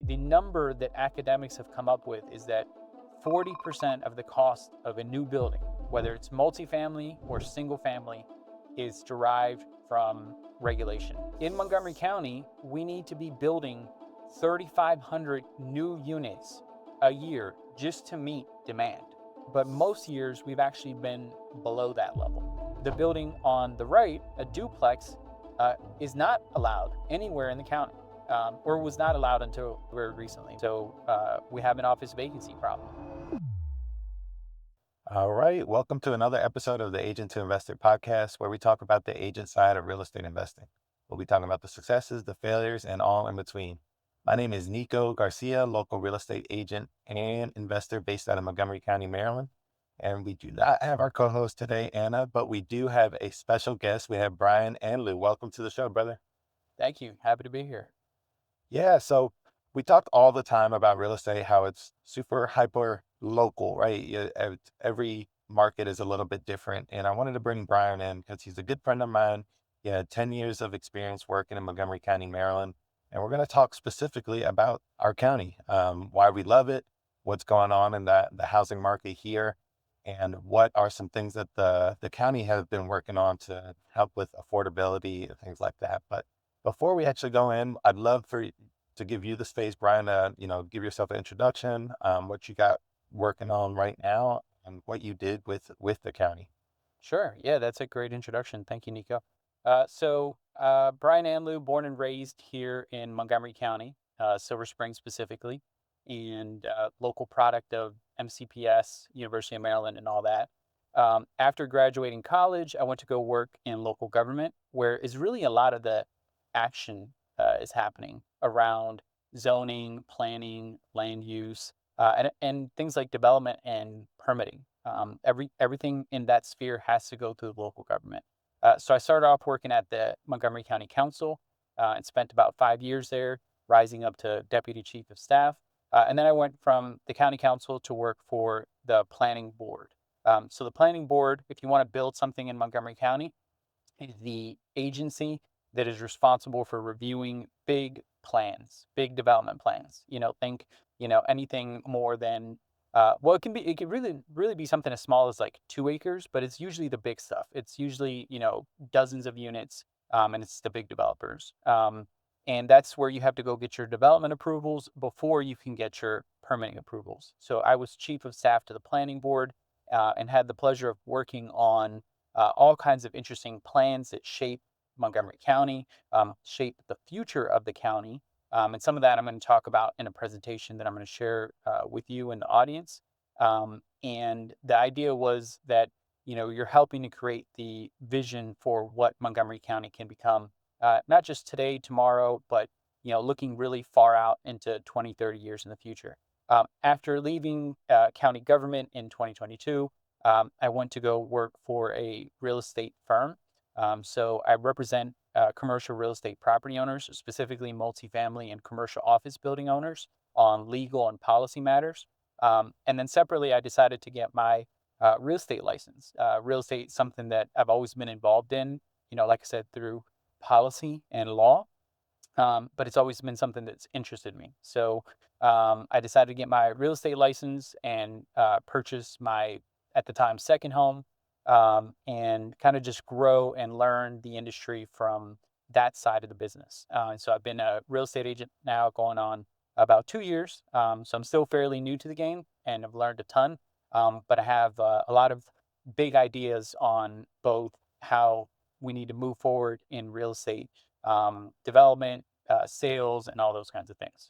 the number that academics have come up with is that 40% of the cost of a new building, whether it's multifamily or single family, is derived from regulation. In Montgomery County, we need to be building 3,500 new units a year just to meet demand. But most years, we've actually been below that level. The building on the right, a duplex, is not allowed anywhere in the county, or was not allowed until very recently. So we have an office vacancy problem. All right. Welcome to another episode of the Agent to Investor podcast, where we talk about the agent side of real estate investing. We'll be talking about the successes, the failures, and all in between. My name is Nico Garcia, local real estate agent and investor based out of Montgomery County, Maryland. And we do not have our co host today, Anna, but we do have a special guest. We have Brian and Lou. Welcome to the show, brother. Thank you. Happy to be here. Yeah, so we talk all the time about real estate, how it's super hyper local, right? Every market is a little bit different. And I wanted to bring Brian in because he's a good friend of mine. He had 10 years of experience working in Montgomery County, Maryland. And we're going to talk specifically about our county, why we love it, what's going on in the housing market here, and what are some things that the county has been working on to help with affordability and things like that. But before we actually go in, I'd love to give you the space, Brian, to give yourself an introduction, what you got working on right now, and what you did with the county. Sure. Yeah, that's a great introduction. Thank you, Nico. Brian Anlou, born and raised here in Montgomery County, Silver Spring specifically, and local product of MCPS, University of Maryland, and all that. After graduating college, I went to go work in local government, where is really a lot of the action is happening around zoning, planning, land use, and things like development and permitting. Everything in that sphere has to go through the local government. So I started off working at the Montgomery County Council and spent about 5 years there, rising up to deputy chief of staff. And then I went from the county council to work for the planning board. So the planning board, if you want to build something in Montgomery County, is the agency that is responsible for reviewing big plans, big development plans. Think, anything more than it can really be something as small as like 2 acres, but it's usually the big stuff. It's usually, dozens of units, and it's the big developers. And that's where you have to go get your development approvals before you can get your permitting approvals. So I was chief of staff to the planning board, and had the pleasure of working on all kinds of interesting plans that shape Montgomery County, shape the future of the county. And some of that I'm going to talk about in a presentation that I'm going to share with you and the audience. And the idea was that, you're helping to create the vision for what Montgomery County can become, not just today, tomorrow, but, looking really far out into 20, 30 years in the future. After leaving county government in 2022, I went to go work for a real estate firm. So I represent commercial real estate property owners, specifically multifamily and commercial office building owners, on legal and policy matters. And then separately, I decided to get my real estate license. Real estate is something that I've always been involved in, like I said, through policy and law. But it's always been something that's interested me. So I decided to get my real estate license and purchase my, at the time, second home, and kind of just grow and learn the industry from that side of the business. And so I've been a real estate agent now going on about 2 years. So I'm still fairly new to the game and I've learned a ton. But I have a lot of big ideas on both how we need to move forward in real estate development, sales, and all those kinds of things.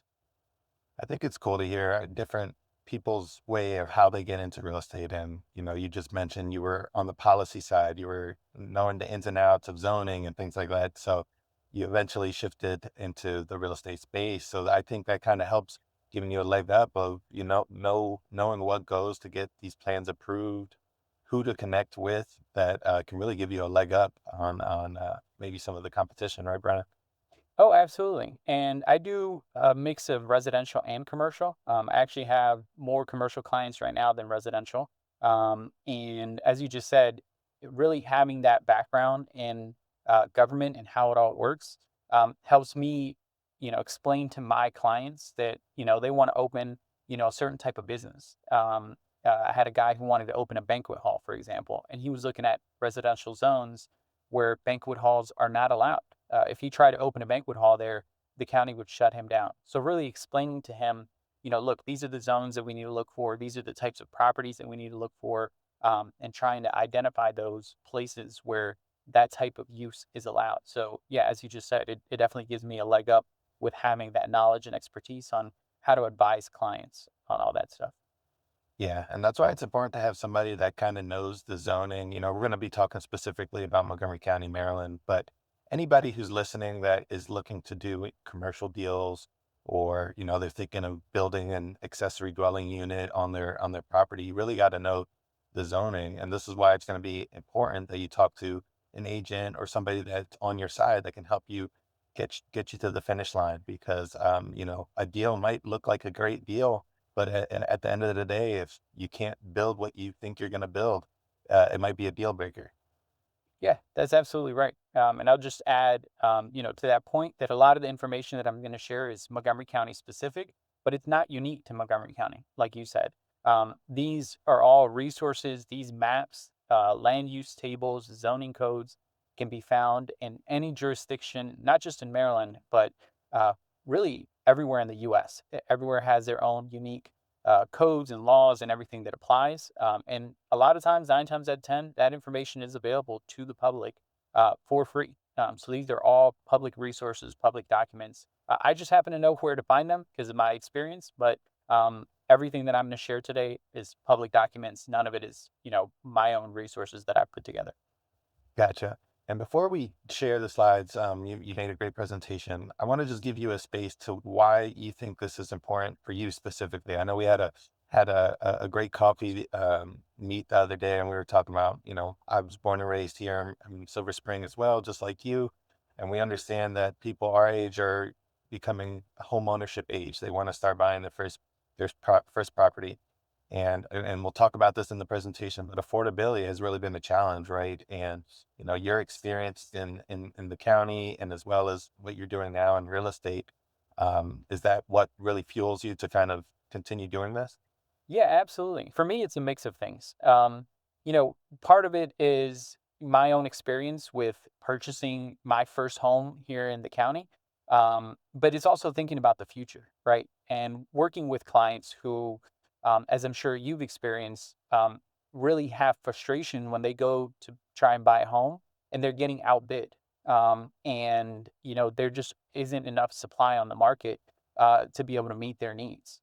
I think it's cool to hear different people's way of how they get into real estate. And, you just mentioned you were on the policy side, you were knowing the ins and outs of zoning and things like that. So you eventually shifted into the real estate space. So I think that kind of helps giving you a leg up of, knowing what goes to get these plans approved, who to connect with that can really give you a leg up on maybe some of the competition, right, Brennan? Oh, absolutely. And I do a mix of residential and commercial. I actually have more commercial clients right now than residential. And as you just said, really having that background in government and how it all works helps me explain to my clients that, they want to open, a certain type of business. I had a guy who wanted to open a banquet hall, for example, and he was looking at residential zones where banquet halls are not allowed. If he tried to open a banquet hall there, the county would shut him down. So really explaining to him, look, these are the zones that we need to look for. These are the types of properties that we need to look for, and trying to identify those places where that type of use is allowed. So yeah, as you just said, it definitely gives me a leg up with having that knowledge and expertise on how to advise clients on all that stuff. Yeah, and that's why it's important to have somebody that kind of knows the zoning. We're going to be talking specifically about Montgomery County, Maryland, but anybody who's listening that is looking to do commercial deals, or, they're thinking of building an accessory dwelling unit on their property, you really got to know the zoning. And this is why it's going to be important that you talk to an agent or somebody that's on your side that can help you get you to the finish line, because a deal might look like a great deal, but at the end of the day, if you can't build what you think you're going to build, it might be a deal breaker. Yeah, that's absolutely right. And I'll just add, to that point, that a lot of the information that I'm going to share is Montgomery County specific, but it's not unique to Montgomery County, like you said. These are all resources, these maps, land use tables, zoning codes can be found in any jurisdiction, not just in Maryland, but uh, really everywhere in the US. Everywhere has their own unique codes and laws and everything that applies. And a lot of times, 9 times out of 10, that information is available to the public for free. So these are all public resources, public documents. I just happen to know where to find them because of my experience, but everything that I'm going to share today is public documents. None of it is, my own resources that I've put together. Gotcha. And before we share the slides, you made a great presentation. I want to just give you a space to why you think this is important for you specifically. I know we had a great coffee meet the other day, and we were talking about, I was born and raised here in Silver Spring as well, just like you, and we understand that people our age are becoming home ownership age. They want to start buying their first property. And we'll talk about this in the presentation, but affordability has really been a challenge, right? And your experience in the county, and as well as what you're doing now in real estate, is that what really fuels you to kind of continue doing this? Yeah, absolutely. For me, it's a mix of things. Part of it is my own experience with purchasing my first home here in the county. But it's also thinking about the future, right? And working with clients who, as I'm sure you've experienced, really have frustration when they go to try and buy a home and they're getting outbid. And, there just isn't enough supply on the market to be able to meet their needs.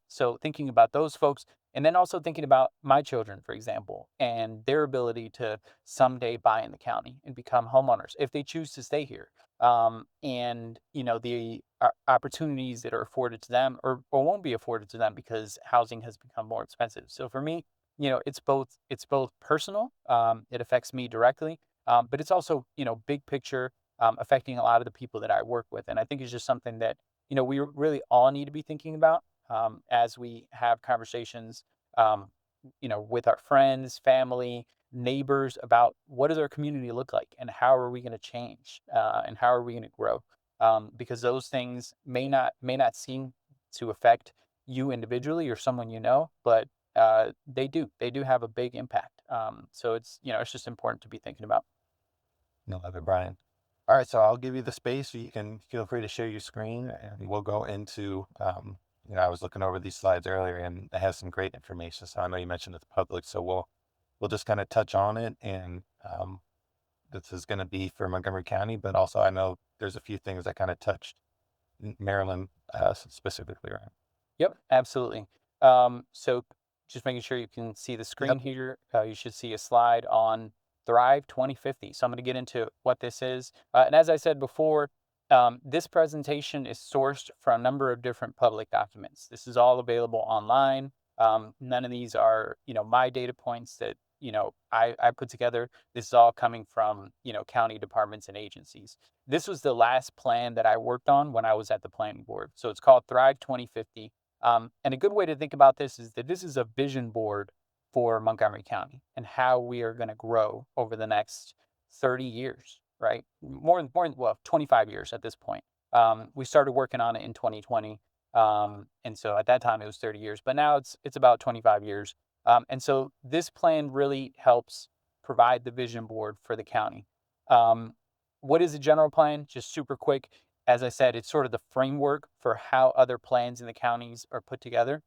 So thinking about those folks, and then also thinking about my children, for example, and their ability to someday buy in the county and become homeowners if they choose to stay here. And the opportunities that are afforded to them or won't be afforded to them because housing has become more expensive. So for me, it's both personal. It affects me directly, but it's also big picture, affecting a lot of the people that I work with. And I think it's just something that we really all need to be thinking about as we have conversations, um, with our friends, family, neighbors about what does our community look like and how are we going to change and how are we going to grow? Because those things may not seem to affect you individually or someone but they do have a big impact. So it's just important to be thinking about. No, love it, Brian. All right, so I'll give you the space so you can feel free to share your screen, and we'll go into. I was looking over these slides earlier, and it has some great information. So I know you mentioned it's public, so we'll just kind of touch on it. And this is going to be for Montgomery County, but also I know there's a few things that kind of touched Maryland specifically, right? Yep, absolutely. So just making sure you can see the Yep. screen here. You should see a slide on Thrive 2050. So I'm going to get into what this is. And as I said before, this presentation is sourced from a number of different public documents. This is all available online. None of these are, my data points that, I put together. This is all coming from, county departments and agencies. This was the last plan that I worked on when I was at the planning board. So it's called Thrive 2050. And a good way to think about this is that this is a vision board for Montgomery County and how we are going to grow over the next 30 years, right? More than, well, 25 years at this point. We started working on it in 2020. And so at that time it was 30 years, but now it's about 25 years. And so this plan really helps provide the vision board for the county. Um, what is a general plan? Just super quick. As I said, it's sort of the framework for how other plans in the counties are put together.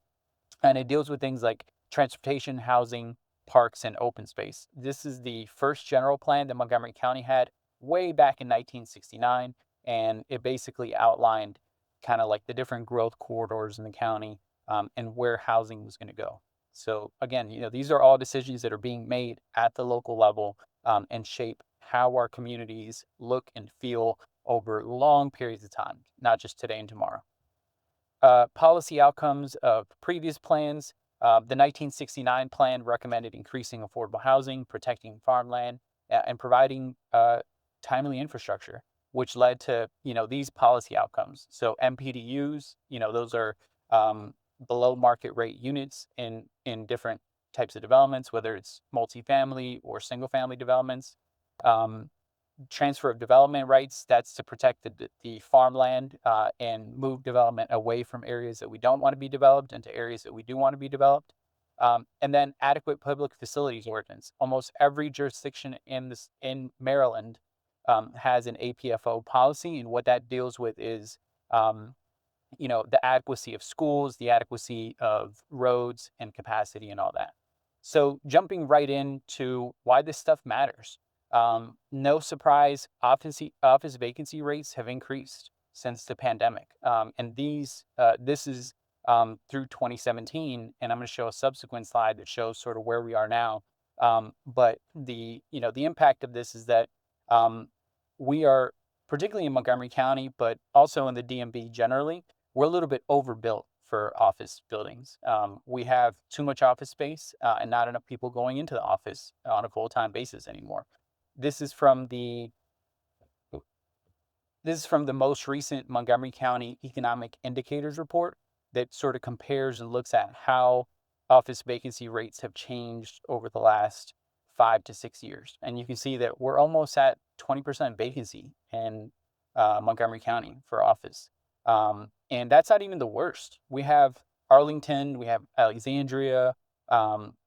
And it deals with things like transportation, housing, parks, and open space. This is the first general plan that Montgomery County had way back in 1969. And it basically outlined kind of like the different growth corridors in the county, and where housing was going to go. So again, these are all decisions that are being made at the local level, and shape how our communities look and feel over long periods of time, not just today and tomorrow. Policy outcomes of previous plans. The 1969 plan recommended increasing affordable housing, protecting farmland, and providing timely infrastructure, which led to these policy outcomes. So MPDUs, those are below market rate units in different types of developments, whether it's multifamily or single family developments. Um, Transfer of development rights, that's to protect the farmland, and move development away from areas that we don't want to be developed into areas that we do want to be developed. And then adequate public facilities ordinance. Almost every jurisdiction in Maryland has an APFO policy, and what that deals with is the adequacy of schools, the adequacy of roads and capacity and all that. So jumping right into why this stuff matters. No surprise, office vacancy rates have increased since the pandemic. And this is through 2017, and I'm going to show a subsequent slide that shows sort of where we are now. But the impact of this is that we are, particularly in Montgomery County, but also in the DMV generally, we're a little bit overbuilt for office buildings. We have too much office space, and not enough people going into the office on a full-time basis anymore. This is from the most recent Montgomery County Economic Indicators report that sort of compares and looks at how office vacancy rates have changed over the last 5 to 6 years. And you can see that we're almost at 20% vacancy in Montgomery County for office. And that's not even the worst. We have Arlington, we have Alexandria,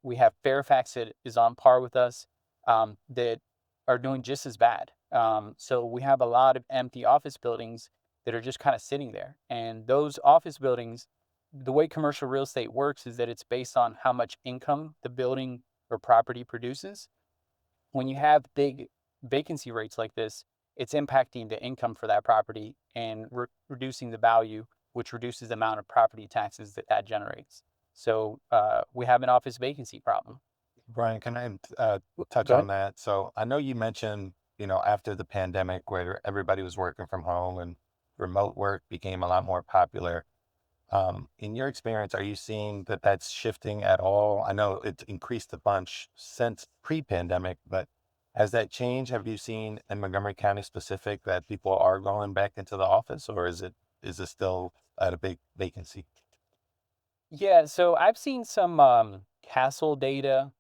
we have Fairfax that is on par with us, that are doing just as bad. So we have a lot of empty office buildings that are just kind of sitting there. And those office buildings, the way commercial real estate works is that it's based on how much income the building or property produces. When you have big vacancy rates like this, it's impacting the income for that property and reducing the value, which reduces the amount of property taxes that generates. So we have an office vacancy problem. Brian, can I touch Go on ahead. that? So I know you mentioned, after the pandemic where everybody was working from home and remote work became a lot more popular. In your experience, are you seeing that that's shifting at all? I know it's increased a bunch since pre-pandemic, but has that changed? Have you seen in Montgomery County specific that people are going back into the office, or is it still at a big vacancy? Yeah, so I've seen some Castle data,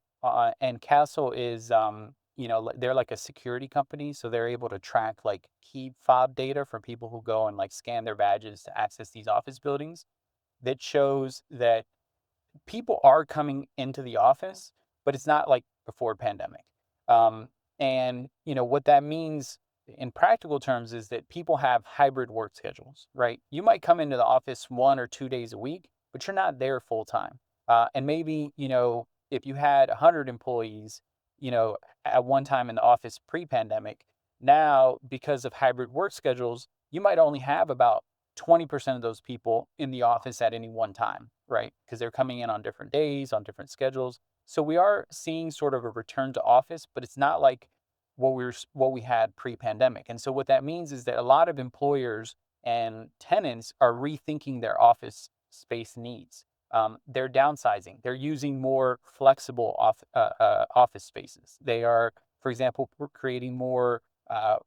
and Castle is they're like a security company, so they're able to track like key fob data from people who go and like scan their badges to access these office buildings. That shows that people are coming into the office, but it's not like before pandemic. And what that means in practical terms is that people have hybrid work schedules, right? You might come into the office 1 or 2 days a week, but you're not there full time. And maybe if you had 100 employees, at one time in the office pre-pandemic, now because of hybrid work schedules, you might only have about 20% of those people in the office at any one time, right? Because they're coming in on different days, on different schedules. So we are seeing sort of a return to office, but it's not like what we had pre-pandemic. And so what that means is that a lot of employers and tenants are rethinking their office space needs. They're downsizing. They're using more flexible office spaces. They are, for example, creating more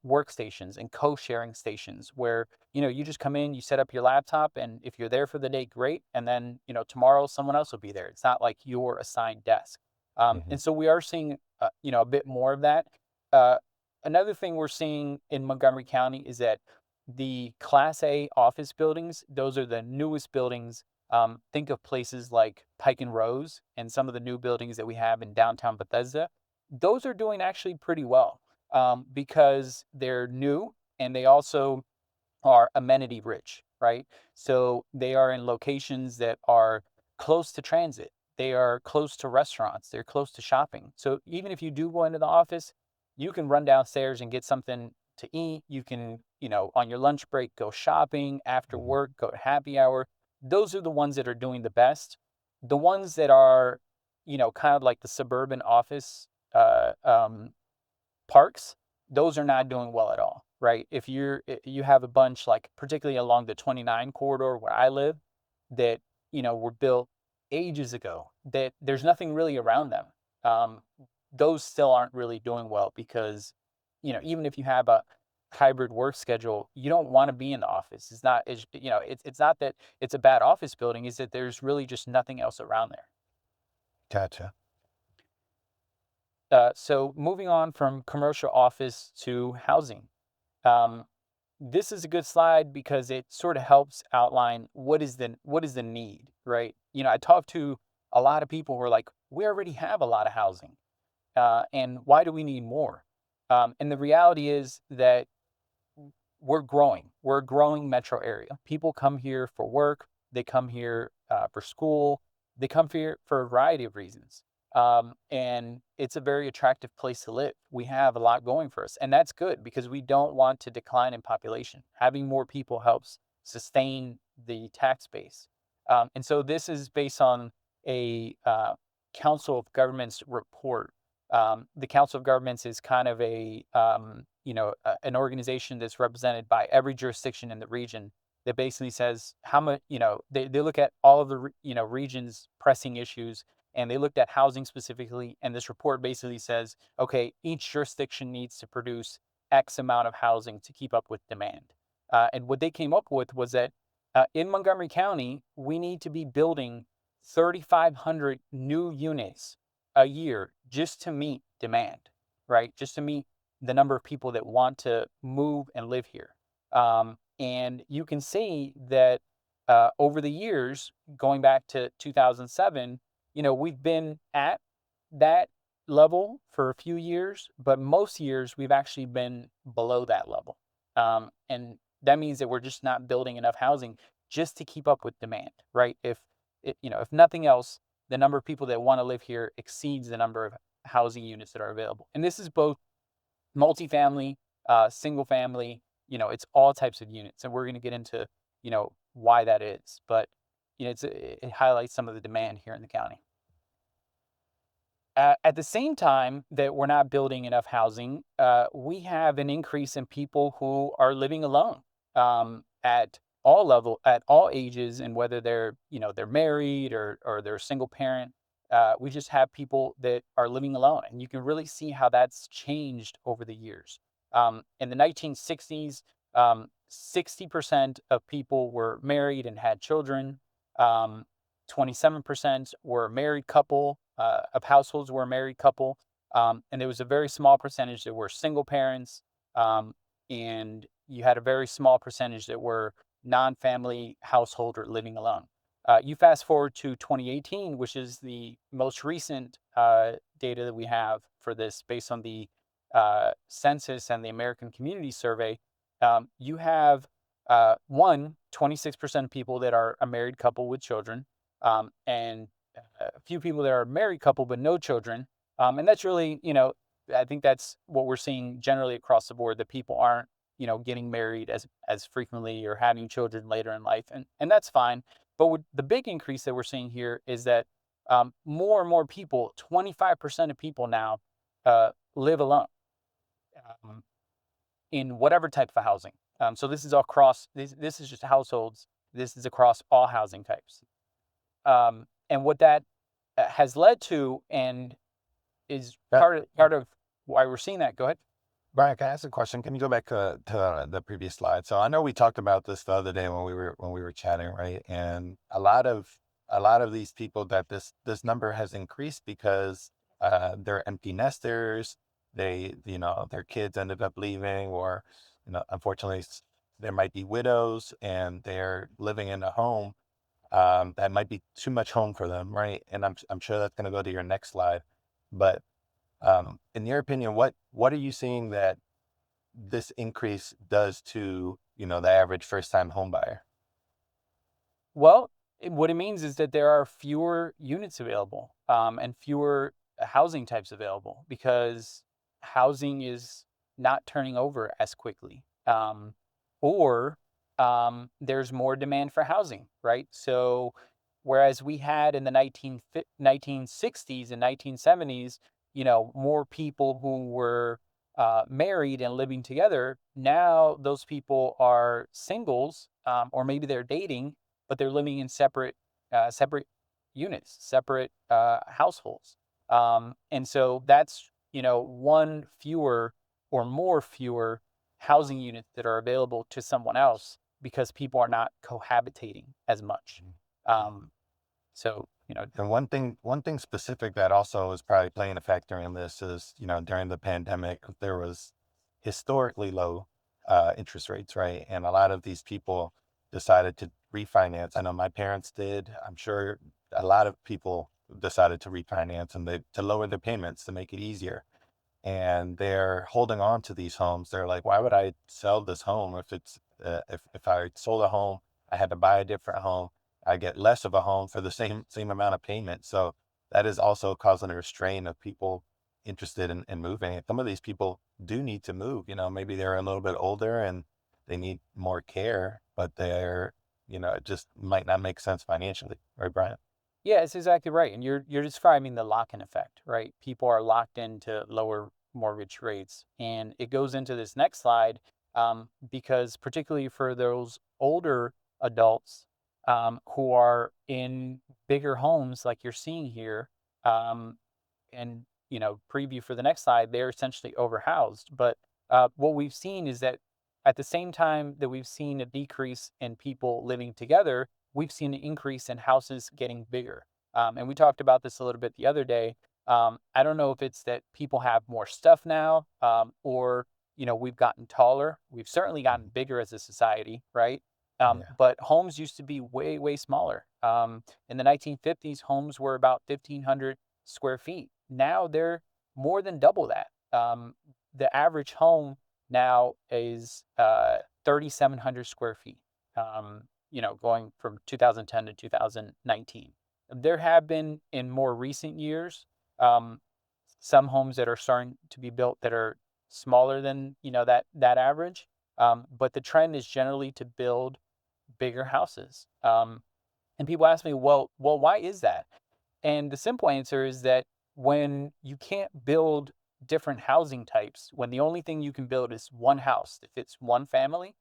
workstations and co-sharing stations where you just come in, you set up your laptop, and if you're there for the day, great. And then tomorrow someone else will be there. It's not like your assigned desk. Hmm. And so we are seeing a bit more of that. Uh, Another thing we're seeing in Montgomery County is that the Class A office buildings, those are the newest buildings. Think of places like Pike and Rose and some of the new buildings that we have in downtown Bethesda. Those are doing actually pretty well because they're new and they also are amenity rich, right? So they are in locations that are close to transit. They are close to restaurants. They're close to shopping. So even if you do go into the office, you can run downstairs and get something to eat. You can, on your lunch break, go shopping. After Mhm. work, go to happy hour. Those are the ones that are doing the best. The ones that are, kind of like the suburban office parks, those are not doing well at all, right? If you have a bunch like particularly along the 29 corridor where I live that were built ages ago, that there's nothing really around them. Um, those still aren't really doing well because even if you have a hybrid work schedule, you don't want to be in the office. It's not that it's a bad office building, is that there's really just nothing else around there. Gotcha. So moving on from commercial office to housing. Um, this is a good slide because it sort of helps outline what is the need, right? I talked to a lot of people who are like, we already have a lot of housing, and why do we need more? And the reality is that we're growing. We're a growing metro area. People come here for work. They come here for school. They come here for a variety of reasons. And it's a very attractive place to live. We have a lot going for us, and that's good because we don't want to decline in population. Having more people helps sustain the tax base. And so this is based on a Council of Governments report. The Council of Governments is kind of an organization that's represented by every jurisdiction in the region that basically says how much, they look at all of the, region's pressing issues, and they looked at housing specifically. And this report basically says, okay, each jurisdiction needs to produce X amount of housing to keep up with demand. And what they came up with was that in Montgomery County, we need to be building 3,500 new units a year just to meet demand, right? Just to meet the number of people that want to move and live here. And you can see that over the years, going back to 2007, we've been at that level for a few years, but most years we've actually been below that level. And that means that we're just not building enough housing just to keep up with demand, right? If nothing else, the number of people that want to live here exceeds the number of housing units that are available. And this is both multifamily, single family, it's all types of units. And we're going to get into, why that is. But, it highlights some of the demand here in the county. At the same time that we're not building enough housing, we have an increase in people who are living alone at all ages, and whether they're married or they're a single parent. We just have people that are living alone, and you can really see how that's changed over the years. In the 1960s, 60% of people were married and had children. 27% were a married couple, of households were a married couple. And there was a very small percentage that were single parents. And you had a very small percentage that were non-family household or living alone. You fast forward to 2018, which is the most recent data that we have for this based on the census and the American Community Survey. You have 26% of people that are a married couple with children, and a few people that are a married couple but no children. And that's really, I think that's what we're seeing generally across the board, that people aren't, getting married as frequently or having children later in life. And that's fine. But the big increase that we're seeing here is that more and more people, 25% of people now, live alone um, in whatever type of housing. So this is across, this is just households. This is across all housing types. And what that has led to, and is Uh, part of why we're seeing that. Go ahead. Brian, can I ask a question? Can you go back to the previous slide? So I know we talked about this the other day when we were chatting, right? And a lot of these people that this number has increased because they're empty nesters. They, their kids ended up leaving, or unfortunately, there might be widows and they're living in a home that might be too much home for them, right? And I'm sure that's going to go to your next slide. But in your opinion, what are you seeing that this increase does to the average first time home buyer? Well, what it means is that there are fewer units available, and fewer housing types available because housing is not turning over as quickly. Or there's more demand for housing, right? So, whereas we had in the 1960s and 1970s, more people who were married and living together, now those people are singles, or maybe they're dating, but they're living in separate units, separate households. And so that's one fewer or more fewer housing units that are available to someone else because people are not cohabitating as much. Um, so And one thing specific that also is probably playing a factor in this is, during the pandemic, there was historically low interest rates, right? And a lot of these people decided to refinance. I know my parents did. I'm sure a lot of people decided to refinance and to lower their payments to make it easier. And they're holding on to these homes. They're like, why would I sell this home if I sold a home, I had to buy a different home, I get less of a home for the same amount of payment. So that is also causing a restraint of people interested in moving. And some of these people do need to move. Maybe they're a little bit older and they need more care, but it just might not make sense financially, right, Brian? yeah, it's exactly right. And you're describing the lock-in effect, right? People are locked into lower mortgage rates. And it goes into this next slide, because particularly for those older adults, who are in bigger homes like you're seeing here, um, and preview for the next slide, they're essentially overhoused. But what we've seen is that at the same time that we've seen a decrease in people living together, we've seen an increase in houses getting bigger. And we talked about this a little bit the other day. I don't know if it's that people have more stuff now, or we've gotten taller. We've certainly gotten Mhm. bigger as a society, right? Yeah. But homes used to be way, way smaller. In the 1950s, homes were about 1,500 square feet. Now they're more than double that. The average home now is 3,700 square feet. Going from 2010 to 2019. There have been in more recent years, um, some homes that are starting to be built that are smaller than that average. But the trend is generally to build bigger houses. And people ask me, well, why is that? And the simple answer is that when you can't build different housing types, when the only thing you can build is one house that fits one family,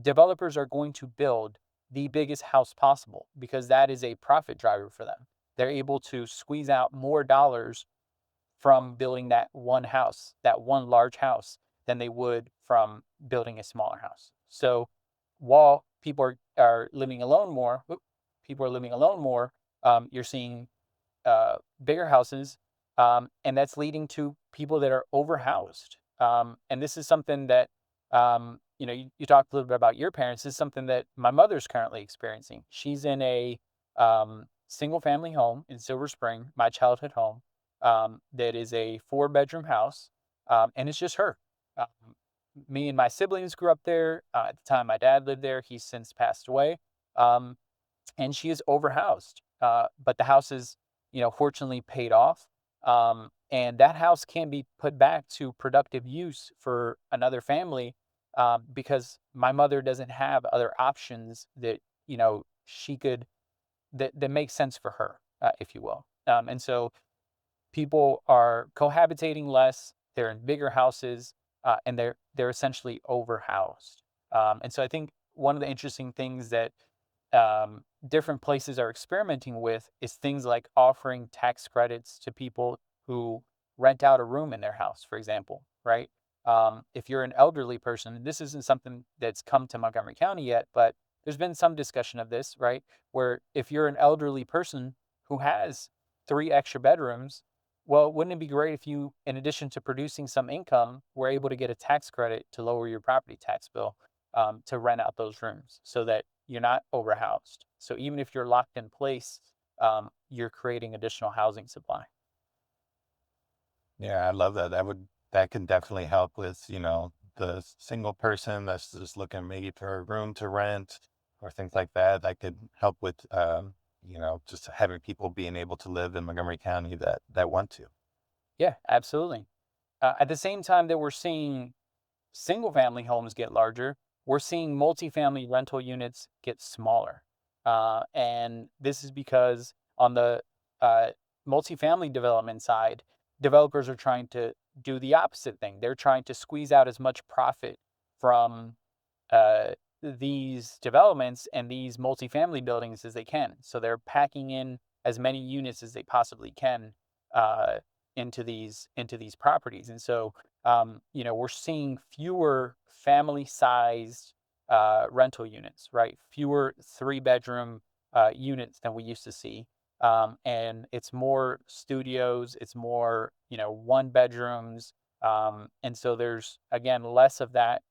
developers are going to build the biggest house possible because that is a profit driver for them. They're able to squeeze out more dollars from building that one house, that one large house, than they would from building a smaller house. So while people are living alone more, people are living alone more, you're seeing bigger houses, and that's leading to people that are overhoused. And this is something that, you talked a little bit about your parents. This is something that my mother's currently experiencing. She's in a single family home in Silver Spring, my childhood home, that is a 4-bedroom house, and it's just her. Um, Me and my siblings grew up there. At the time, my dad lived there. He's since passed away. Um, and she is overhoused. But the house is, fortunately paid off. And that house can be put back to productive use for another family, because my mother doesn't have other options that, she could, that make sense for her, if you will. And so people are cohabitating less, they're in bigger houses, and they're essentially overhoused. And so I think one of the interesting things that different places are experimenting with is things like offering tax credits to people who rent out a room in their house, for example, right? If you're an elderly person, this isn't something that's come to Montgomery County yet, but there's been some discussion of this, right? Where if you're an elderly person who has 3 extra bedrooms, well, wouldn't it be great if you, in addition to producing some income, were able to get a tax credit to lower your property tax bill? to rent out those rooms so that you're not overhoused. So even if you're locked in place, you're creating additional housing supply. Yeah, I love that. That can definitely help with, the single person that's just looking maybe for a room to rent or things like that. That could help with, just having people being able to live in Montgomery County that want to. Yeah, absolutely. At the same time that we're seeing single family homes get larger, we're seeing multifamily rental units get smaller. And this is because on the uh, multifamily development side, developers are trying to do the opposite thing. They're trying to squeeze out as much profit from uh, these developments and these multifamily buildings as they can. So they're packing in as many units as they possibly can uh, into these properties. And so we're seeing fewer family-sized rental units, right? Fewer three-bedroom units than we used to see. And it's more studios, it's more, one bedrooms. And so there's, again, less of that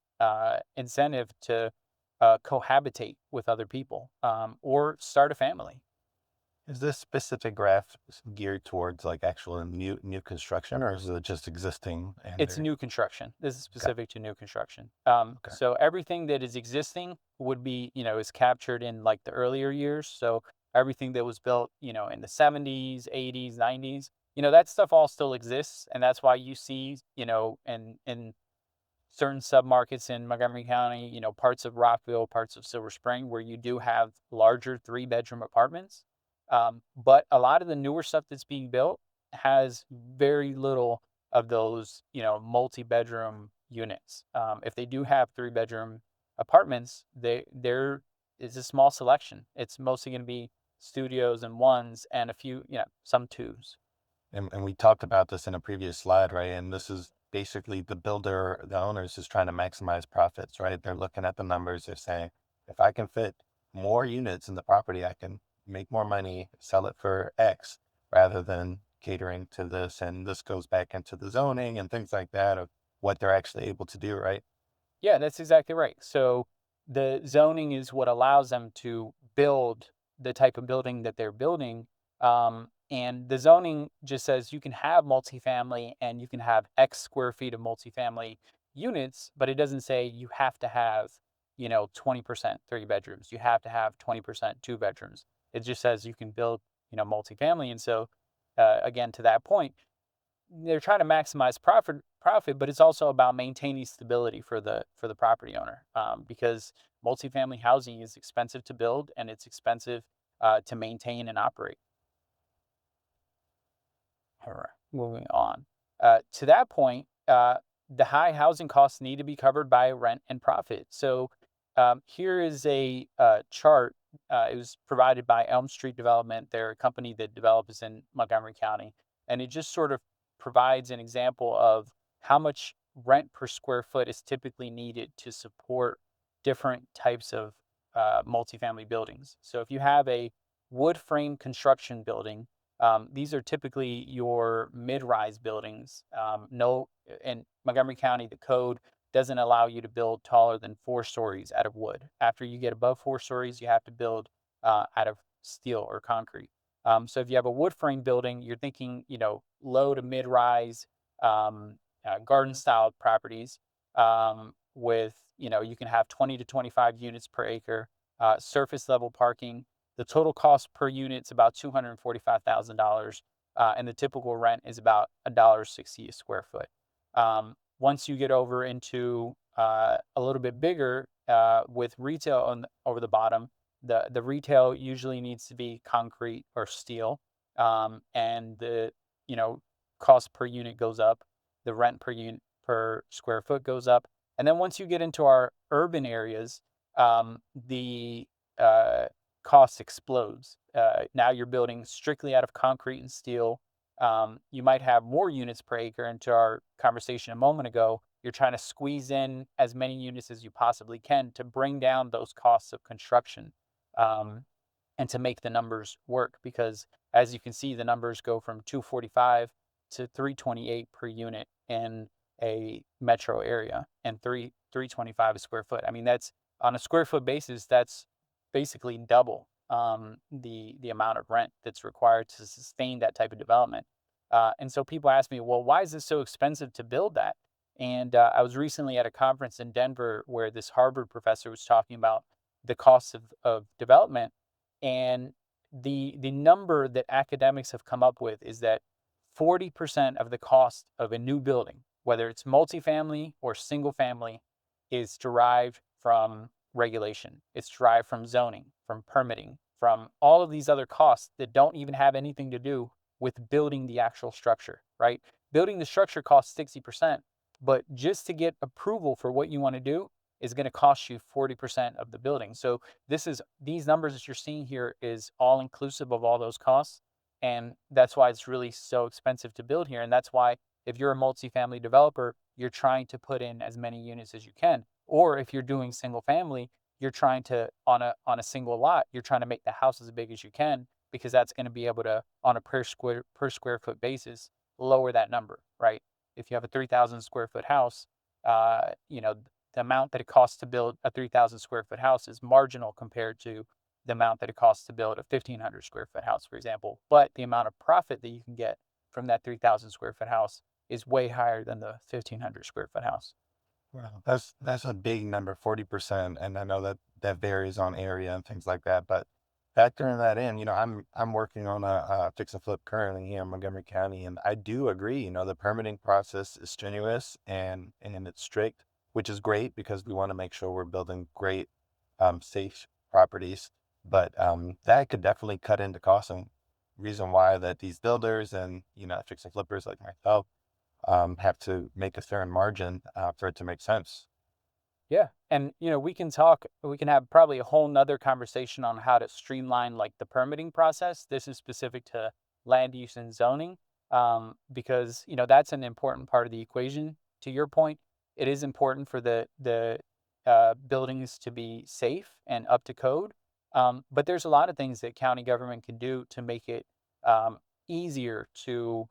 incentive to cohabitate with other people or start a family. Is this specific graph geared towards like actual new construction, or is it just existing and It's they're new construction. This is okay, specific to new construction. okay. So everything that is existing would be, is captured in like the earlier years. So everything that was built, in the 70s, 80s, 90s, that stuff all still exists. And that's why you see, in certain submarkets in Montgomery County, parts of Rockville, parts of Silver Spring, where you do have larger three-bedroom apartments. But a lot of the newer stuff that's being built has very little of those, multi-bedroom units. If they do have three-bedroom apartments, there is a small selection. It's mostly going to be studios and ones and a few, some twos. And we talked about this in a previous slide, right? And this is basically the owners is trying to maximize profits, right? They're looking at the numbers. They're saying, if I can fit more units in the property, I can make more money, sell it for X rather than catering to this. And this goes back into the zoning and things like that of what they're actually able to do, right? Yeah, that's exactly right. So the zoning is what allows them to build the type of building that they're building. And the zoning just says you can have multifamily and you can have X square feet of multifamily units, but it doesn't say you have to have, 20% three bedrooms. You have to have 20% two bedrooms. It just says you can build, multifamily. And so, again, to that point, they're trying to maximize profit, but it's also about maintaining stability for the property owner, because multifamily housing is expensive to build and it's expensive to maintain and operate. All right, moving on. To that point, the high housing costs need to be covered by rent and profit. So here is a chart. It was provided by Elm Street Development. They're a company that develops in Montgomery County, and it just sort of provides an example of how much rent per square foot is typically needed to support different types of multifamily buildings. So if you have a wood frame construction building, these are typically your mid-rise buildings. No, in Montgomery County, the code doesn't allow you to build taller than 4 stories out of wood. After you get above 4 stories, you have to build out of steel or concrete. So if you have a wood frame building, you're thinking, low to mid-rise garden-style properties with, you can have 20 to 25 units per acre, surface level parking. The total cost per unit is about $245,000, and the typical rent is about $1.60 a square foot. Once you get over into a little bit bigger with retail over the bottom, the retail usually needs to be concrete or steel, and the you know cost per unit goes up, the rent per unit per square foot goes up, and then once you get into our urban areas, the cost explodes. Now you're building strictly out of concrete and steel. You might have more units per acre. Into our conversation a moment ago, you're trying to squeeze in as many units as you possibly can to bring down those costs of construction, um, and to make the numbers work. Because as you can see, the numbers go from 245 to 328 per unit in a metro area, and $325 a square foot. I mean, that's on a square foot basis, that's basically double the amount of rent that's required to sustain that type of development. And so people ask me, well, why is this so expensive to build that? And I was recently at a conference in Denver where this Harvard professor was talking about the costs of development. And the number that academics have come up with is that 40% of the cost of a new building, whether it's multifamily or single family, is derived from regulation. It's derived from zoning, from permitting, from all of these other costs that don't even have anything to do with building the actual structure, right? Building the structure costs 60%, but just to get approval for what you want to do is going to cost you 40% of the building. So these numbers that you're seeing here is all inclusive of all those costs. And that's why it's really so expensive to build here. And that's why if you're a multifamily developer, you're trying to put in as many units as you can. Or if you're doing single family, you're trying to on a single lot, you're trying to make the house as big as you can, because that's going to be able to, on a per square foot basis, lower that number, right? If you have a 3,000 square foot house, the amount that it costs to build a 3,000 square foot house is marginal compared to the amount that it costs to build a 1,500 square foot house, for example. But the amount of profit that you can get from that 3,000 square foot house is way higher than the 1,500 square foot house. Wow, that's a big number, 40%, and I know that that varies on area and things like that. But factoring that in, I'm working on a fix and flip currently here in Montgomery County, and I do agree. The permitting process is strenuous and it's strict, which is great because we want to make sure we're building great, safe properties. But that could definitely cut into costs, and reason why that these builders and fix and flippers like myself have to make a certain margin for it to make sense. Yeah. And, we can have probably a whole nother conversation on how to streamline like the permitting process. This is specific to land use and zoning, because, that's an important part of the equation. To your point, it is important for the buildings to be safe and up to code. But there's a lot of things that county government can do to make it easier to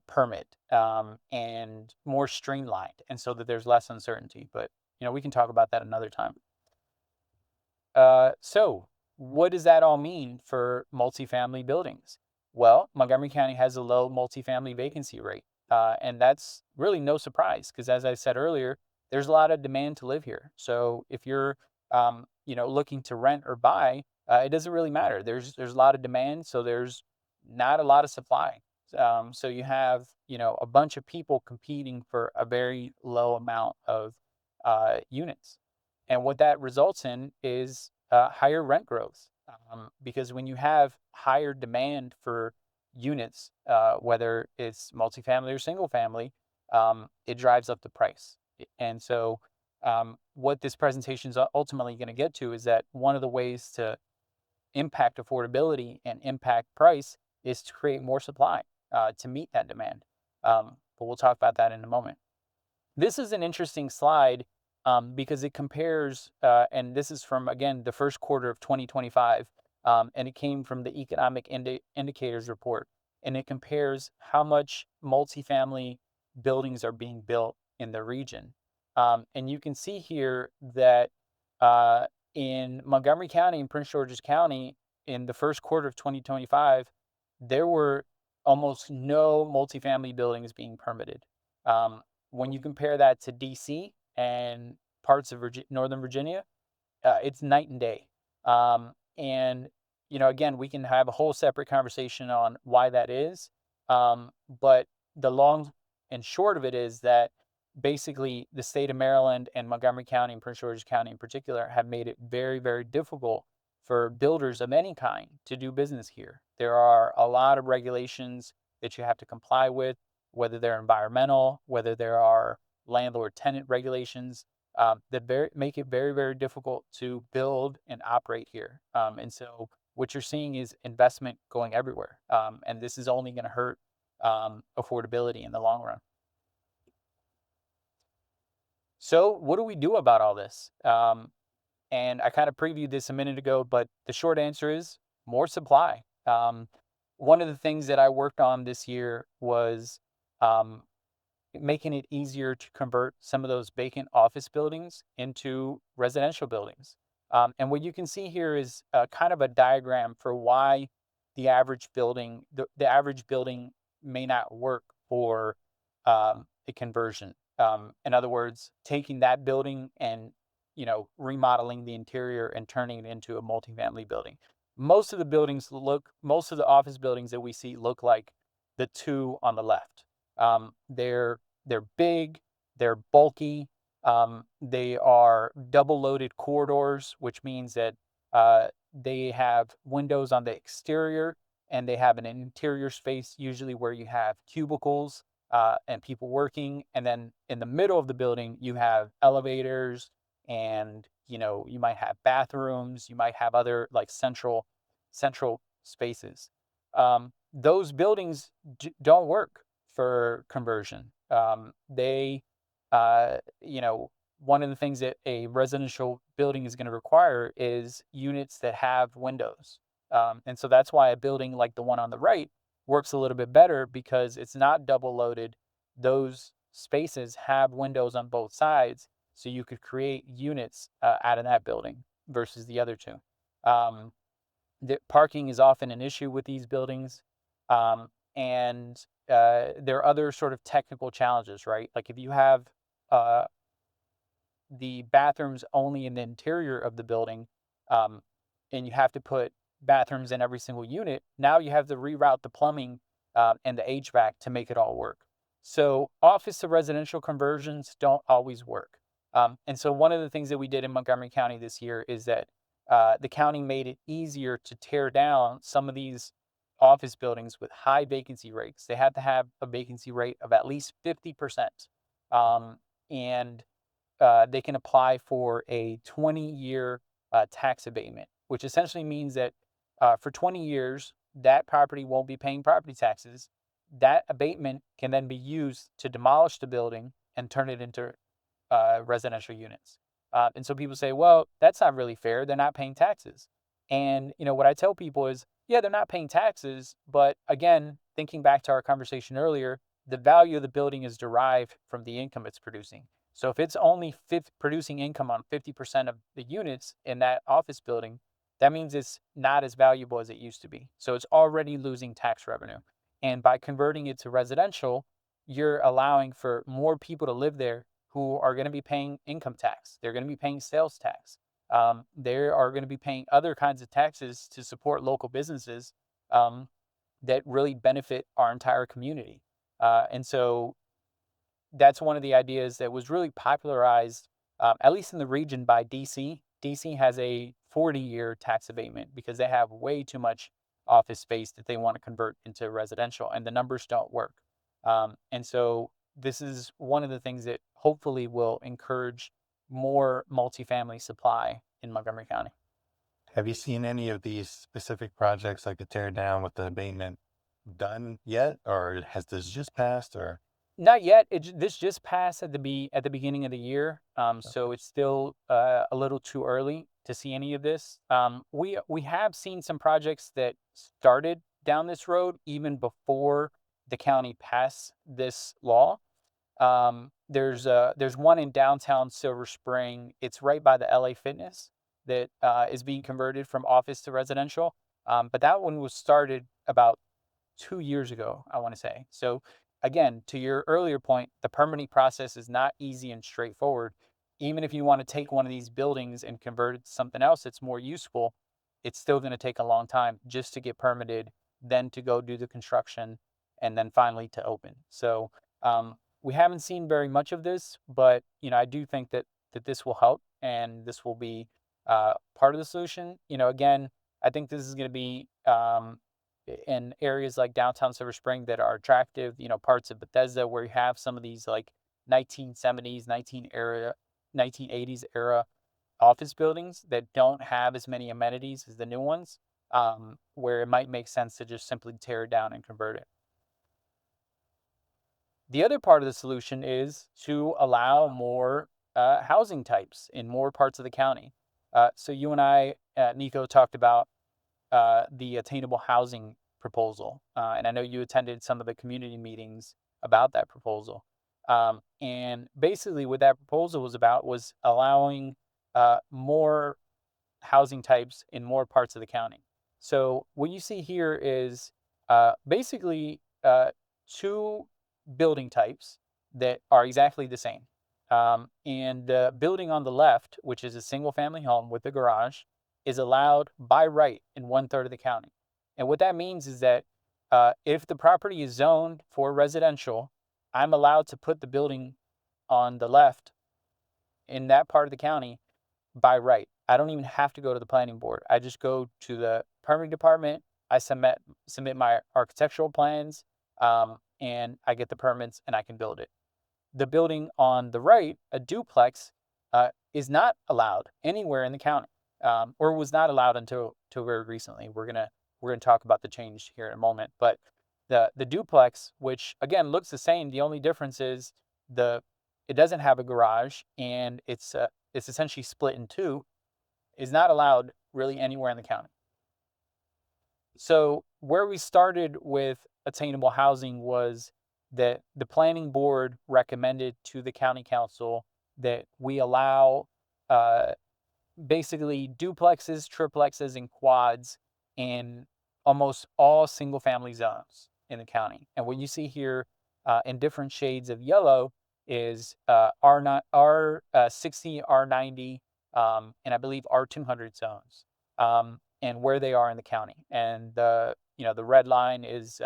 permit, and more streamlined, and so that there's less uncertainty. But we can talk about that another time. So what does that all mean for multifamily buildings? Well, Montgomery County has a low multifamily vacancy rate, and that's really no surprise because, as I said earlier, there's a lot of demand to live here. So if you're, looking to rent or buy, it doesn't really matter. There's a lot of demand, so there's not a lot of supply. So you have, a bunch of people competing for a very low amount of units. And what that results in is higher rent growth. Because when you have higher demand for units, whether it's multifamily or single family, it drives up the price. And so, what this presentation is ultimately going to get to is that one of the ways to impact affordability and impact price is to create more supply to meet that demand. But we'll talk about that in a moment. This is an interesting slide because it compares, and this is from, again, the first quarter of 2025, and it came from the Economic Indicators report, and it compares how much multifamily buildings are being built in the region. And you can see here that in Montgomery County and Prince George's County, in the first quarter of 2025, there were almost no multifamily buildings being permitted. When you compare that to DC and parts of Northern Virginia, it's night and day. And, again, we can have a whole separate conversation on why that is. But the long and short of it is that basically the state of Maryland and Montgomery County and Prince George's County in particular have made it very, very difficult for builders of any kind to do business here. There are a lot of regulations that you have to comply with, whether they're environmental, whether there are landlord-tenant regulations, that make it very, very difficult to build and operate here. And so what you're seeing is investment going everywhere. And this is only going to hurt affordability in the long run. So what do we do about all this? And I kind of previewed this a minute ago, but the short answer is more supply. One of the things that I worked on this year was making it easier to convert some of those vacant office buildings into residential buildings. And what you can see here is kind of a diagram for why the average building may not work for a conversion. In other words, taking that building and remodeling the interior and turning it into a multifamily building. Most of the office buildings that we see look like the two on the left. They're big, they're bulky, they are double loaded corridors, which means that they have windows on the exterior and they have an interior space, usually where you have cubicles and people working. And then in the middle of the building, you have elevators and you might have bathrooms, you might have other like central spaces. Those buildings don't work for conversion. One of the things that a residential building is going to require is units that have windows. And so that's why a building like the one on the right works a little bit better, because it's not double loaded. Those spaces have windows on both sides, so you could create units out of that building versus the other two. The parking is often an issue with these buildings. And there are other sort of technical challenges, right? Like if you have uh, the bathrooms only in the interior of the building, and you have to put bathrooms in every single unit, now you have to reroute the plumbing and the HVAC to make it all work. So office to residential conversions don't always work. And so one of the things that we did in Montgomery County this year is that the county made it easier to tear down some of these office buildings with high vacancy rates. They had to have a vacancy rate of at least 50%. And they can apply for a 20-year tax abatement, which essentially means that for 20 years, that property won't be paying property taxes. That abatement can then be used to demolish the building and turn it into residential units. And so people say, well, that's not really fair. They're not paying taxes. And what I tell people is, yeah, they're not paying taxes, but again, thinking back to our conversation earlier, the value of the building is derived from the income it's producing. So if it's only producing income on 50% of the units in that office building, that means it's not as valuable as it used to be. So it's already losing tax revenue. And by converting it to residential, you're allowing for more people to live there who are going to be paying income tax. They're going to be paying sales tax. They are going to be paying other kinds of taxes to support local businesses that really benefit our entire community. And so that's one of the ideas that was really popularized, at least in the region, by DC. DC has a 40-year tax abatement because they have way too much office space that they want to convert into residential, and the numbers don't work. And so this is one of the things that hopefully will encourage more multifamily supply in Montgomery County. Have you seen any of these specific projects like the tear down with the abatement done yet, or has this just passed? Or Not yet. This just passed at the beginning of the year, so it's still a little too early to see any of this. We have seen some projects that started down this road even before the county passed this law. There's one in downtown Silver Spring. It's right by the LA Fitness that is being converted from office to residential. But that one was started about 2 years ago, I want to say. So again, to your earlier point, the permitting process is not easy and straightforward. Even if you want to take one of these buildings and convert it to something else that's more useful, it's still going to take a long time just to get permitted, then to go do the construction, and then finally to open. So we haven't seen very much of this, but I do think that this will help and this will be part of the solution. Again, I think this is going to be in areas like downtown Silver Spring that are attractive, parts of Bethesda where you have some of these like 1970s, 1980s era office buildings that don't have as many amenities as the new ones, where it might make sense to just simply tear it down and convert it. The other part of the solution is to allow more housing types in more parts of the county. So you and I, Nico, talked about the attainable housing proposal. And I know you attended some of the community meetings about that proposal. And basically, what that proposal was about was allowing more housing types in more parts of the county. So what you see here is basically two building types that are exactly the same. And the building on the left, which is a single family home with a garage, is allowed by right in 1/3 of the county. And what that means is that if the property is zoned for residential, I'm allowed to put the building on the left in that part of the county by right. I don't even have to go to the planning board. I just go to the permitting department. I submit my architectural plans, and I get the permits and I can build it. The building on the right, a duplex, is not allowed anywhere in the county, or was not allowed until very recently. We're gonna talk about the change here in a moment. But the duplex, which again looks the same, the only difference is the it doesn't have a garage and it's essentially split in two, is not allowed really anywhere in the county. So where we started with attainable housing was that the planning board recommended to the county council that we allow uh, basically duplexes, triplexes, and quads in almost all single family zones in the county. And what you see here in different shades of yellow is R60, R90, and I believe R200 zones, and where they are in the county. And the red line is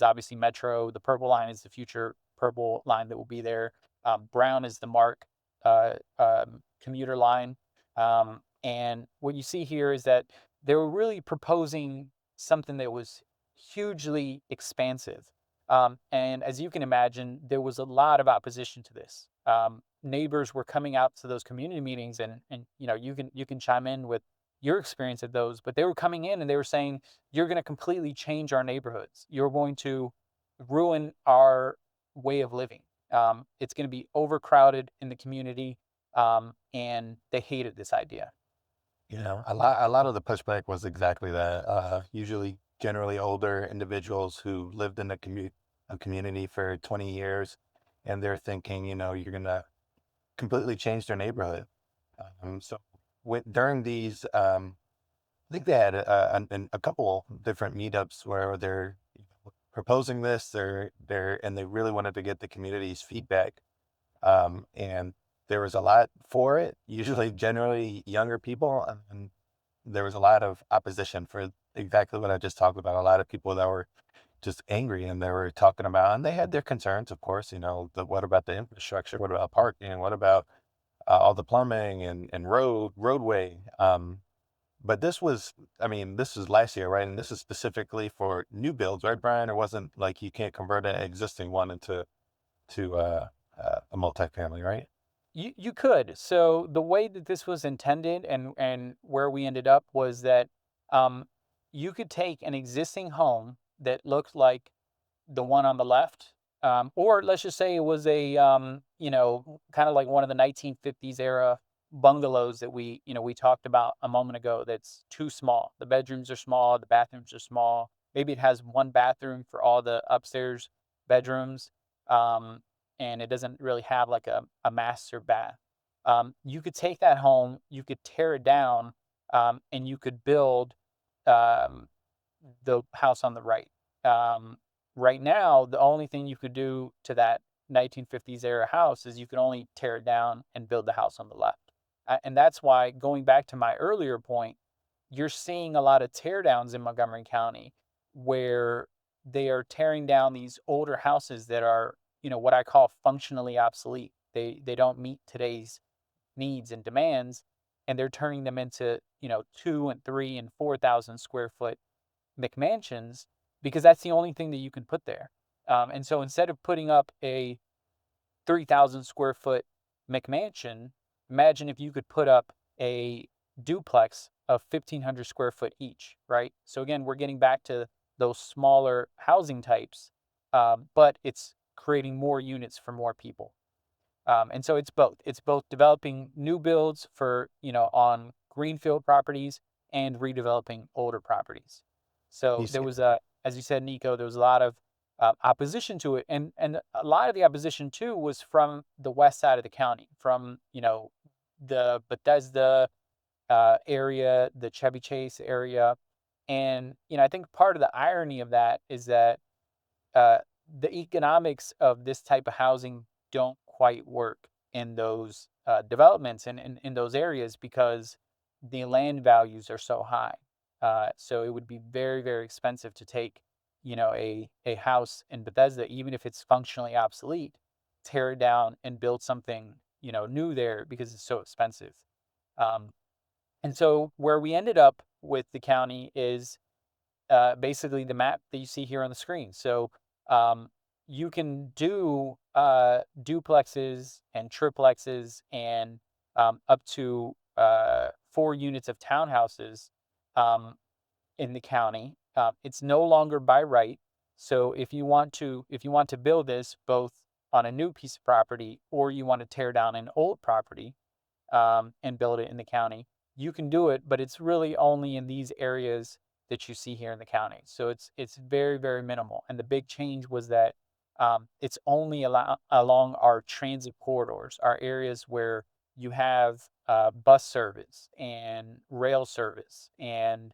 obviously Metro. The purple line is the future purple line that will be there. Brown is the MARC commuter line. And what you see here is that they were really proposing something that was hugely expansive. And as you can imagine, there was a lot of opposition to this. Neighbors were coming out to those community meetings, and you can chime in with your experience at those, but they were coming in and they were saying, "You're going to completely change our neighborhoods. You're going to ruin our way of living. It's going to be overcrowded in the community." And they hated this idea. A lot of the pushback was exactly that. Usually, generally older individuals who lived in a community for 20 years, and they're thinking, you're gonna completely change their neighborhood. So during these, I think they had a couple different meetups where they're proposing this. And they really wanted to get the community's feedback. And there was a lot for it, usually generally younger people, and there was a lot of opposition for exactly what I just talked about. A lot of people that were just angry and they were talking about, and they had their concerns, of course, what about the infrastructure? What about parking? What about all the plumbing and roadway? But this was last year, right? And this is specifically for new builds, right, Brian? It wasn't like you can't convert an existing one into a multifamily, right? You could. So the way that this was intended and where we ended up was that um, you could take an existing home that looked like the one on the left, or let's just say it was a kind of like one of the 1950s era bungalows that we talked about a moment ago. That's too small. The bedrooms are small. The bathrooms are small. Maybe it has one bathroom for all the upstairs bedrooms. Um, and it doesn't really have like a master bath. You could take that home, you could tear it down, and you could build um, the house on the right. Right now, the only thing you could do to that 1950s era house is you could only tear it down and build the house on the left. And that's why, going back to my earlier point, you're seeing a lot of tear downs in Montgomery County where they are tearing down these older houses that are, what I call functionally obsolete. They don't meet today's needs and demands, and they're turning them into, 2 and 3 and 4,000 square foot McMansions because that's the only thing that you can put there. And so instead of putting up a 3,000 square foot McMansion, imagine if you could put up a duplex of 1,500 square foot each, right? So again, we're getting back to those smaller housing types, but it's creating more units for more people. And so it's both. It's both developing new builds for, on greenfield properties and redeveloping older properties. You So there see, was as you said, Nico, there was a lot of opposition to it, and a lot of the opposition too was from the west side of the county, from the Bethesda area, the Chevy Chase area, and I think part of the irony of that is that uh, the economics of this type of housing don't quite work in those developments and in those areas because the land values are so high. So it would be very, very expensive to take, a house in Bethesda, even if it's functionally obsolete, tear it down and build something, new there because it's so expensive. Um, and so where we ended up with the county is basically the map that you see here on the screen. So um, you can do duplexes and triplexes and up to 4 units of townhouses um, in the county. It's no longer by right. So if you want to build this both on a new piece of property or you want to tear down an old property and build it in the county, you can do it, but it's really only in these areas that you see here in the county. So it's very, very minimal. And the big change was that it's only along our transit corridors, our areas where you have bus service and rail service and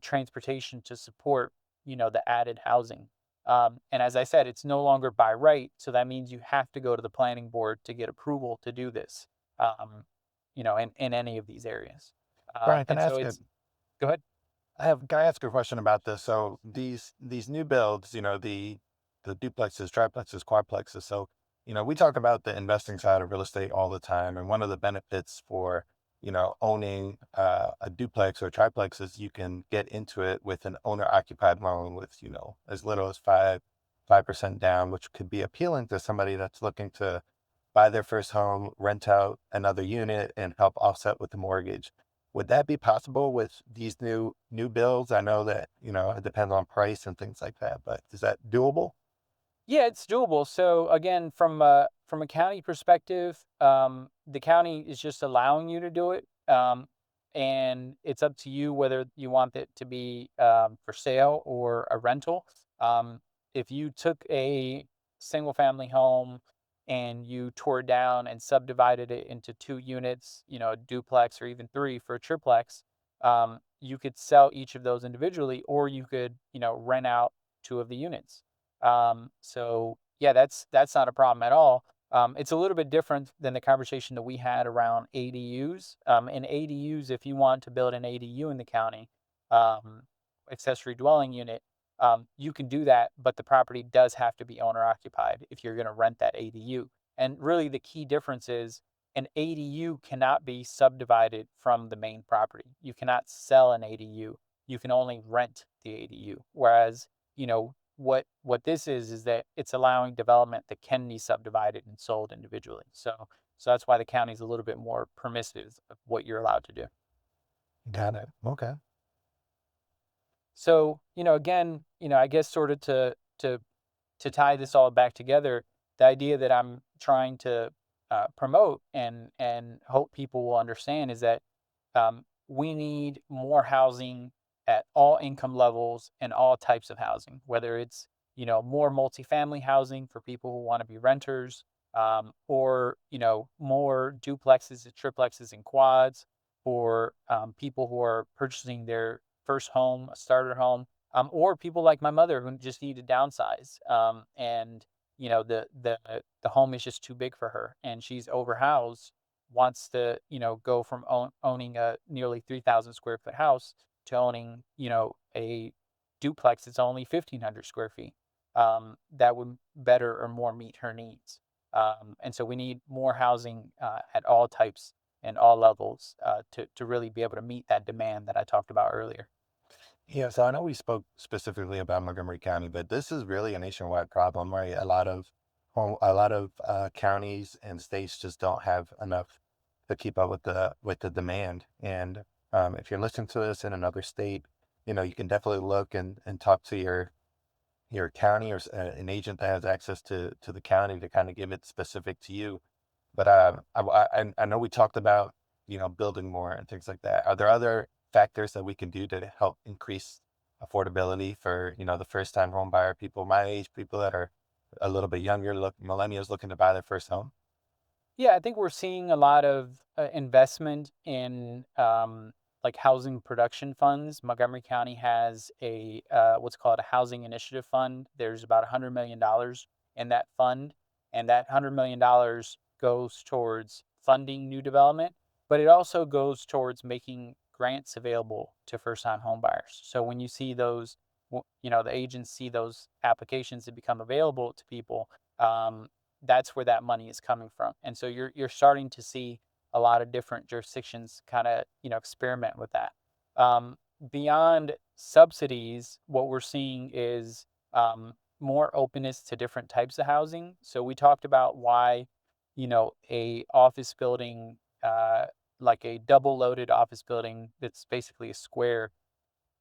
transportation to support the added housing. And as I said, it's no longer by right, so that means you have to go to the planning board to get approval to do this. Um, in any of these areas. Brian, can And I so ask you? it's Go ahead. Can I ask a question about this? So these new builds, the duplexes, triplexes, quadplexes. So we talk about the investing side of real estate all the time, and one of the benefits for owning a duplex or triplex is you can get into it with an owner occupied loan with as little as 5% down, which could be appealing to somebody that's looking to buy their first home, rent out another unit, and help offset with the mortgage. Would that be possible with these new builds? I know that, it depends on price and things like that, but is that doable? Yeah, it's doable. So again, from a county perspective, the county is just allowing you to do it, and it's up to you whether you want it to be for sale or a rental. Um, if you took a single family home and you tore it down and subdivided it into 2 units, a duplex or even three for a triplex, you could sell each of those individually, or you could, rent out 2 of the units. So yeah, that's not a problem at all. It's a little bit different than the conversation that we had around ADUs. In ADUs, if you want to build an ADU in the county, um, accessory dwelling unit, you can do that, but the property does have to be owner occupied if you're going to rent that ADU. And really, the key difference is an ADU cannot be subdivided from the main property. You cannot sell an ADU. You can only rent the ADU. Whereas, what this is that it's allowing development that can be subdivided and sold individually. So that's why the county is a little bit more permissive of what you're allowed to do. Got it. Okay. So, again, I guess sort of to tie this all back together, the idea that I'm trying to promote and hope people will understand is that we need more housing at all income levels and all types of housing, whether it's more multifamily housing for people who want to be renters, or more duplexes and triplexes and quads for people who are purchasing their first home, a starter home, or people like my mother who just need to downsize. And the home is just too big for her, and she's overhoused. Wants to go from owning a nearly 3,000 square foot house to owning a duplex that's only 1,500 square feet. That would better or more meet her needs. And so we need more housing at all types and all levels to really be able to meet that demand that I talked about earlier. Yeah, so I know we spoke specifically about Montgomery County, but this is really a nationwide problem, right? A lot of counties and states just don't have enough to keep up with the demand. And if you're listening to this in another state, you can definitely look and talk to your county or an agent that has access to the county to kind of give it specific to you. But I know we talked about building more and things like that. Are there other factors that we can do to help increase affordability for, the first time home buyer, people my age, people that are a little bit younger, millennials looking to buy their first home? Yeah, I think we're seeing a lot of investment in like housing production funds. Montgomery County has a what's called a housing initiative fund. There's about $100 million in that fund, and that $100 million goes towards funding new development, but it also goes towards making grants available to first-time home buyers. So when you see those, the agents see those applications that become available to people. That's where that money is coming from. And so you're starting to see a lot of different jurisdictions kind of experiment with that. Um, Beyond subsidies, what we're seeing is more openness to different types of housing. So we talked about why a office building, like a double loaded office building that's basically a square,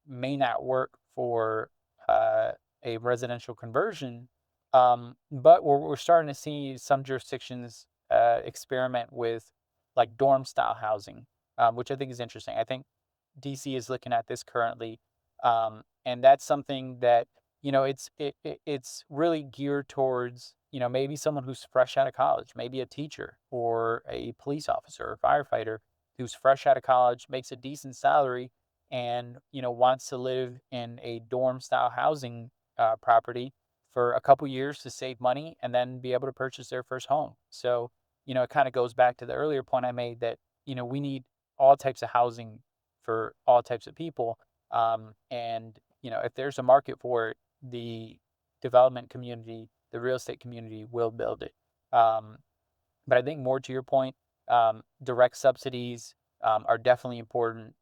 may not work for uh, a residential conversion. But we're starting to see some jurisdictions experiment with like dorm style housing, which I think is interesting. I think DC is looking at this currently, and that's something that it's really geared towards maybe someone who's fresh out of college, maybe a teacher or a police officer or firefighter who's fresh out of college, makes a decent salary, and wants to live in a dorm style housing property for a couple years to save money and then be able to purchase their first home. So it kind of goes back to the earlier point I made that we need all types of housing for all types of people. And if there's a market for it, the development community, the real estate community will build it. Um, but I think more to your point, direct subsidies are definitely important.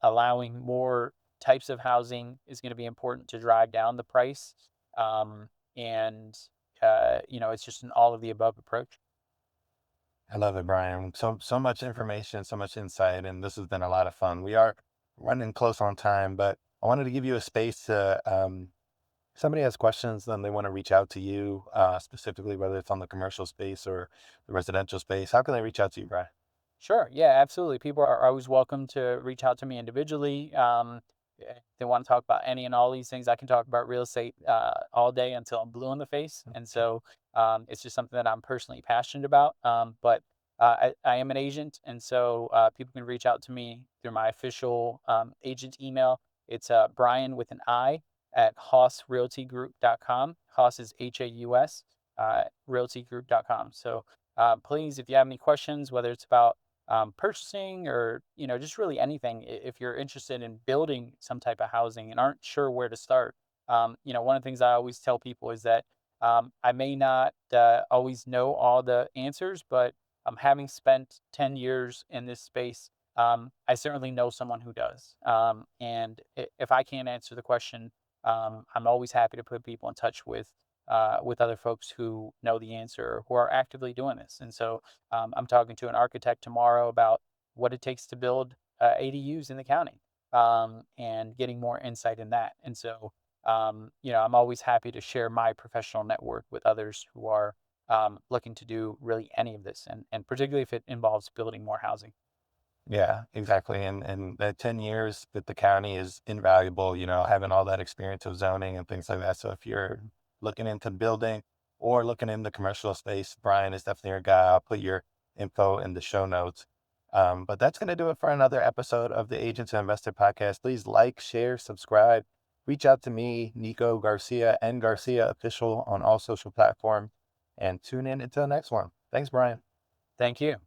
Allowing more types of housing is going to be important to drive down the price. And it's just an all of the above approach. I love it, Brian. So much information, so much insight, and this has been a lot of fun. We are running close on time, but I wanted to give you a space to somebody has questions, then they want to reach out to you, specifically, whether it's on the commercial space or the residential space. How can they reach out to you, Brian? Sure. Yeah, absolutely. People are always welcome to reach out to me individually. If they want to talk about any and all these things, I can talk about real estate all day until I'm blue in the face. And so it's just something that I'm personally passionate about. But I am an agent. And so people can reach out to me through my official agent email. It's Brian with an I at hausrealtygroup.com. Haus is Haus, realtygroup.com. So please, if you have any questions, whether it's about purchasing or just really anything, if you're interested in building some type of housing and aren't sure where to start, one of the things I always tell people is that I may not always know all the answers, but having spent 10 years in this space, I certainly know someone who does. And if I can't answer the question, I'm always happy to put people in touch with other folks who know the answer, who are actively doing this. And so I'm talking to an architect tomorrow about what it takes to build ADUs in the county, and getting more insight in that. And so, I'm always happy to share my professional network with others who are looking to do really any of this, and particularly if it involves building more housing. Yeah, exactly. And that 10 years with the county is invaluable, having all that experience of zoning and things like that. So if you're looking into building or looking in the commercial space, Brian is definitely your guy. I'll put your info in the show notes. But that's going to do it for another episode of the Agents and Investor Podcast. Please like, share, subscribe. Reach out to me, Nico Garcia, and Garcia Official on all social platforms, and tune in until the next one. Thanks, Brian. Thank you.